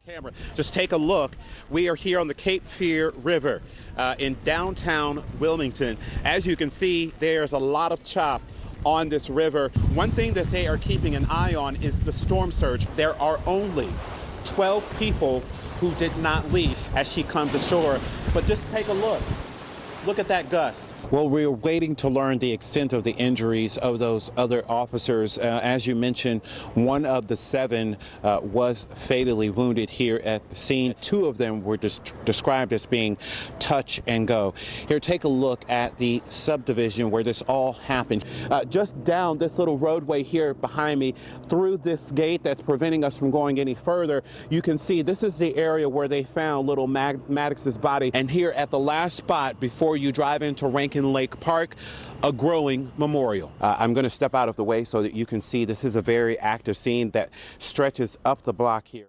Camera. Just take a look. We are here on the Cape Fear River in downtown Wilmington. As you can see, there's a lot of chop on this river. One thing that they are keeping an eye on is the storm surge. There are only 12 people who did not leave as she comes ashore. But just take a look. Look at that gust. Well, we're waiting to learn the extent of the injuries of those other officers. As you mentioned, one of the 7 was fatally wounded here at the scene. 2 of them were described as being touch and go. Here, take a look at the subdivision where this all happened. Just down this little roadway here behind me, through this gate that's preventing us from going any further, you can see this is the area where they found little Maddox's body. And here at the last spot before you drive into Rankin Lake Park, a growing memorial. I'm going to step out of the way so that you can see this is a very active scene that stretches up the block here.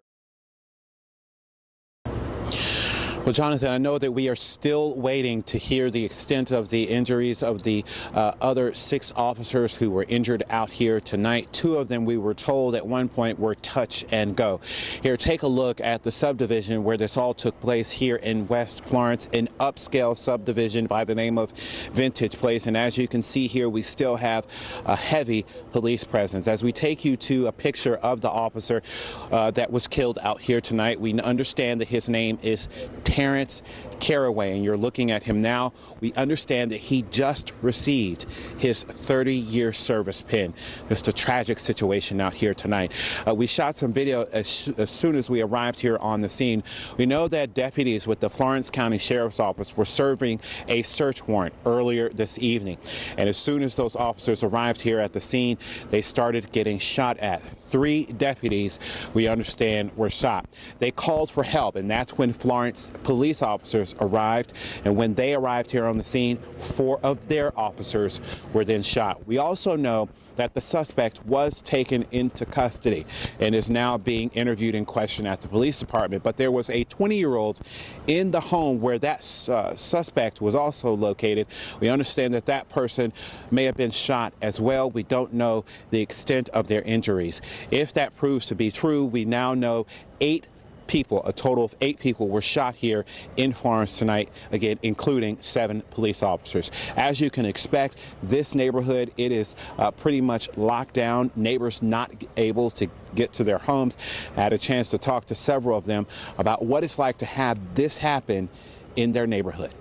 Well, Jonathan, I know that we are still waiting to hear the extent of the injuries of the other 6 officers who were injured out here tonight. 2 of them, we were told at one point, were touch and go. Here, take a look at the subdivision where this all took place here in West Florence, an upscale subdivision by the name of Vintage Place. And as you can see here, we still have a heavy police presence. As we take you to a picture of the officer that was killed out here tonight, we understand that his name is Terrence Caraway, and you're looking at him now. We understand that he just received his 30-year service pin. It's a tragic situation out here tonight. We shot some video as soon as we arrived here on the scene. We know that deputies with the Florence County Sheriff's Office were serving a search warrant earlier this evening. And as soon as those officers arrived here at the scene, they started getting shot at. 3 deputies, we understand, were shot. They called for help, and that's when Florence police officers arrived. And when they arrived here on the scene, 4 of their officers were then shot. We also know that the suspect was taken into custody and is now being interviewed and questioned at the police department. But there was a 20-year-old in the home where that suspect was also located. We understand that that person may have been shot as well. We don't know the extent of their injuries. If that proves to be true, we now know 8 people, a total of 8 people were shot here in Florence tonight, again, including 7 police officers. As you can expect, this neighborhood, it is pretty much locked down. Neighbors not able to get to their homes. I had a chance to talk to several of them about what it's like to have this happen in their neighborhood.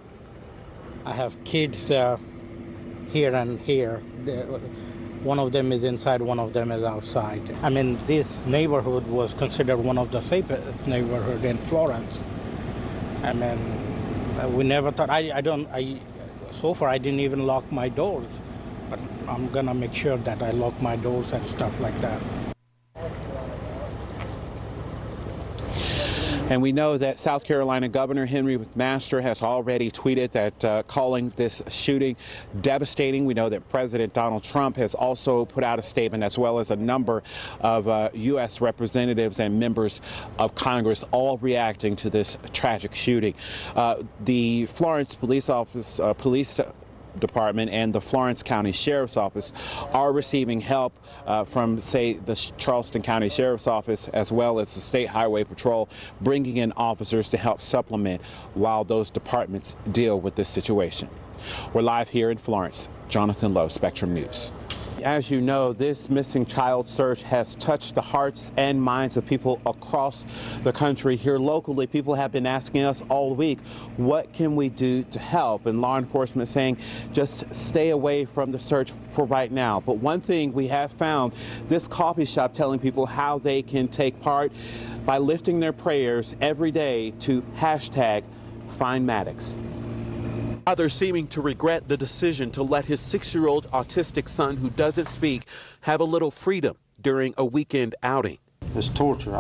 I have kids here and here. One of them is inside, one of them is outside. I mean, this neighborhood was considered one of the safest neighborhoods in Florence. I mean, we never thought, so far I didn't even lock my doors, but I'm gonna make sure that I lock my doors and stuff like that. And we know that South Carolina Governor Henry McMaster has already tweeted that calling this shooting devastating. We know that President Donald Trump has also put out a statement, as well as a number of U.S. representatives and members of Congress, all reacting to this tragic shooting. The Florence Police Department and the Florence County Sheriff's Office are receiving help from, say, the Charleston County Sheriff's Office, as well as the State Highway Patrol, bringing in officers to help supplement while those departments deal with this situation. We're live here in Florence. Jonathan Lowe, Spectrum News. As you know, this missing child search has touched the hearts and minds of people across the country. Here locally, people have been asking us all week, what can we do to help? And law enforcement saying, just stay away from the search for right now. But one thing we have found, this coffee shop telling people how they can take part by lifting their prayers every day to hashtag Find Maddox. Father seeming to regret the decision to let his 6-year-old autistic son, who doesn't speak, have a little freedom during a weekend outing. It's torture.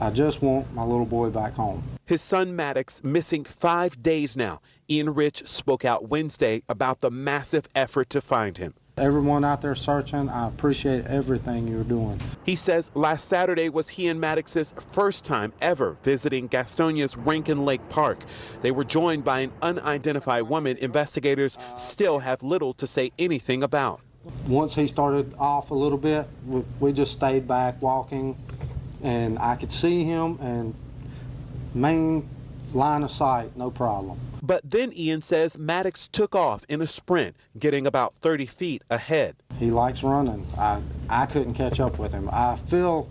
I just want my little boy back home. His son Maddox missing 5 days now. Ian Rich spoke out Wednesday about the massive effort to find him. Everyone out there searching, I appreciate everything you're doing. He says last Saturday was he and Maddox's first time ever visiting Gastonia's Rankin Lake Park. They were joined by an unidentified woman investigators still have little to say anything about. Once he started off a little bit, we just stayed back walking, and I could see him, and main line of sight, no problem. But then Ian says Maddox took off in a sprint, getting about 30 feet ahead. He likes running. I couldn't catch up with him. I feel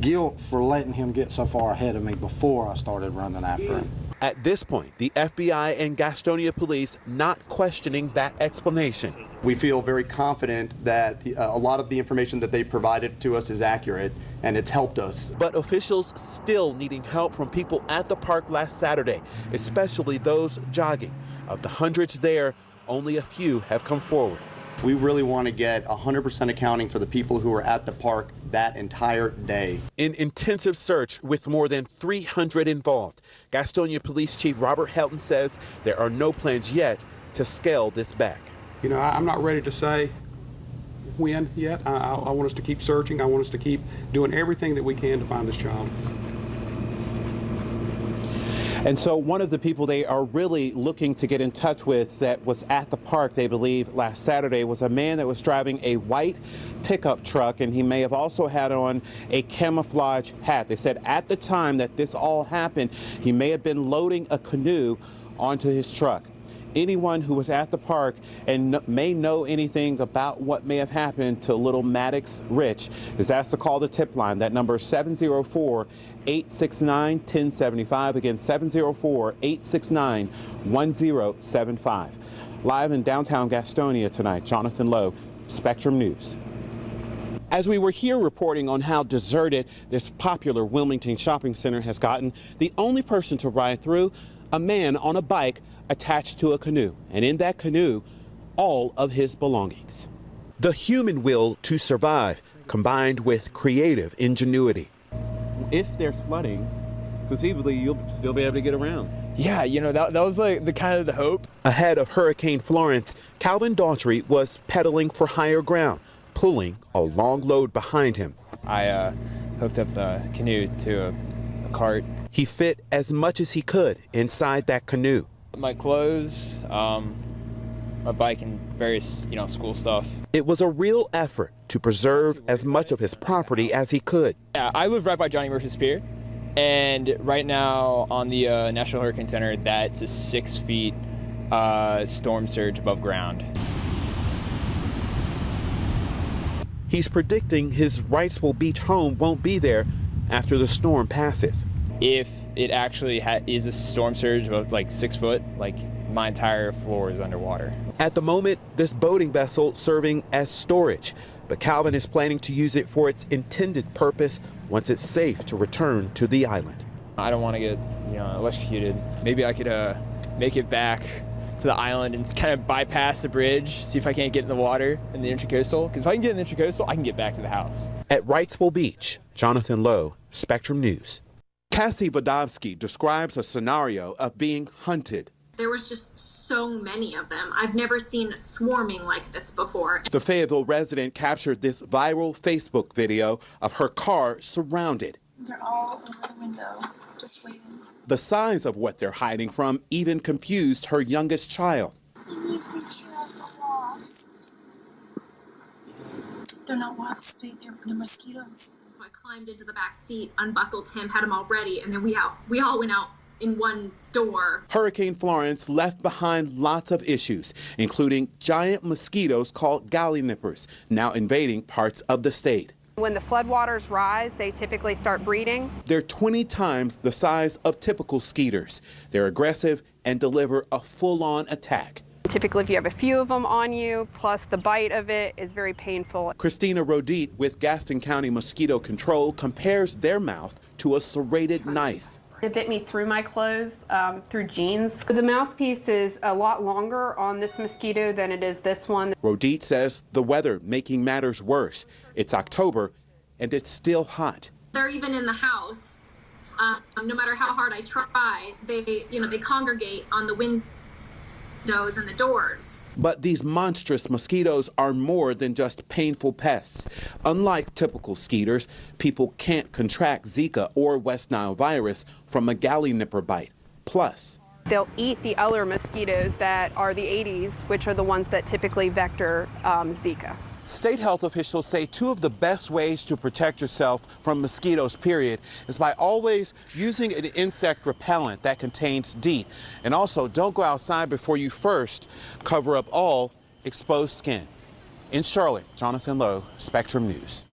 guilt for letting him get so far ahead of me before I started running after him. At this point, the FBI and Gastonia police not questioning that explanation. We feel very confident that a lot of the information that they provided to us is accurate, and it's helped us. But officials still needing help from people at the park last Saturday, especially those jogging. Of the hundreds there, only a few have come forward. We really want to get 100% accounting for the people who were at the park that entire day. In intensive search with more than 300 involved, Gastonia Police Chief Robert Helton says there are no plans yet to scale this back. You know, I'm not ready to say when yet. I want us to keep searching. I want us to keep doing everything that we can to find this child. And so one of the people they are really looking to get in touch with that was at the park, they believe, last Saturday was a man that was driving a white pickup truck, and he may have also had on a camouflage hat. They said at the time that this all happened, he may have been loading a canoe onto his truck. Anyone who was at the park and may know anything about what may have happened to little Maddox Rich is asked to call the tip line. That number is 704-869-1075. Again, 704-869-1075. Live in downtown Gastonia tonight, Jonathan Lowe, Spectrum News. As we were here reporting on how deserted this popular Wilmington shopping center has gotten, the only person to ride through, a man on a bike attached to a canoe, and in that canoe, all of his belongings. The human will to survive, combined with creative ingenuity. If there's flooding, conceivably you'll still be able to get around. Yeah, you know, that was like the kind of the hope. Ahead of Hurricane Florence, Calvin Daughtry was pedaling for higher ground, pulling a long load behind him. I hooked up the canoe to a cart. He fit as much as he could inside that canoe. My clothes, my bike, and various, school stuff. It was a real effort to preserve as much of his property as he could. Yeah, I live right by Johnny Mercer's Pier, and right now on the National Hurricane Center, that's a 6 feet storm surge above ground. He's predicting his Wrightsville Beach home won't be there after the storm passes. If it actually is a storm surge of like 6 foot, like my entire floor is underwater. At the moment, this boating vessel serving as storage, but Calvin is planning to use it for its intended purpose once it's safe to return to the island. I don't want to get, electrocuted. Maybe I could make it back to the island and kind of bypass the bridge, see if I can't get in the water in the Intracoastal. Because if I can get in the Intracoastal, I can get back to the house. At Wrightsville Beach, Jonathan Lowe, Spectrum News. Cassie Vodovsky describes a scenario of being hunted. There was just so many of them. I've never seen swarming like this before. The Fayetteville resident captured this viral Facebook video of her car surrounded. They're all over the window, just waiting. The size of what they're hiding from even confused her youngest child. Do you take care of the wasps? They're not wasps, they're mosquitoes. I climbed into the back seat, unbuckled him, had him all ready, and then we all went out in one door. Hurricane Florence left behind lots of issues, including giant mosquitoes called gallinippers, now invading parts of the state. When the floodwaters rise, they typically start breeding. They're 20 times the size of typical skeeters. They're aggressive and deliver a full-on attack. Typically, if you have a few of them on you, plus the bite of it is very painful. Christina Rodite with Gaston County Mosquito Control compares their mouth to a serrated knife. It bit me through my clothes, through jeans. The mouthpiece is a lot longer on this mosquito than it is this one. Rodite says the weather making matters worse. It's October and it's still hot. They're even in the house. No matter how hard I try, they congregate on the windows and the doors. But these monstrous mosquitoes are more than just painful pests. Unlike typical skeeters, people can't contract Zika or West Nile virus from a gallynipper bite. Plus, they'll eat the other mosquitoes that are the Aedes, which are the ones that typically vector Zika. State health officials say two of the best ways to protect yourself from mosquitoes, period, is by always using an insect repellent that contains DEET. And also, don't go outside before you first cover up all exposed skin. In Charlotte, Jonathan Lowe, Spectrum News.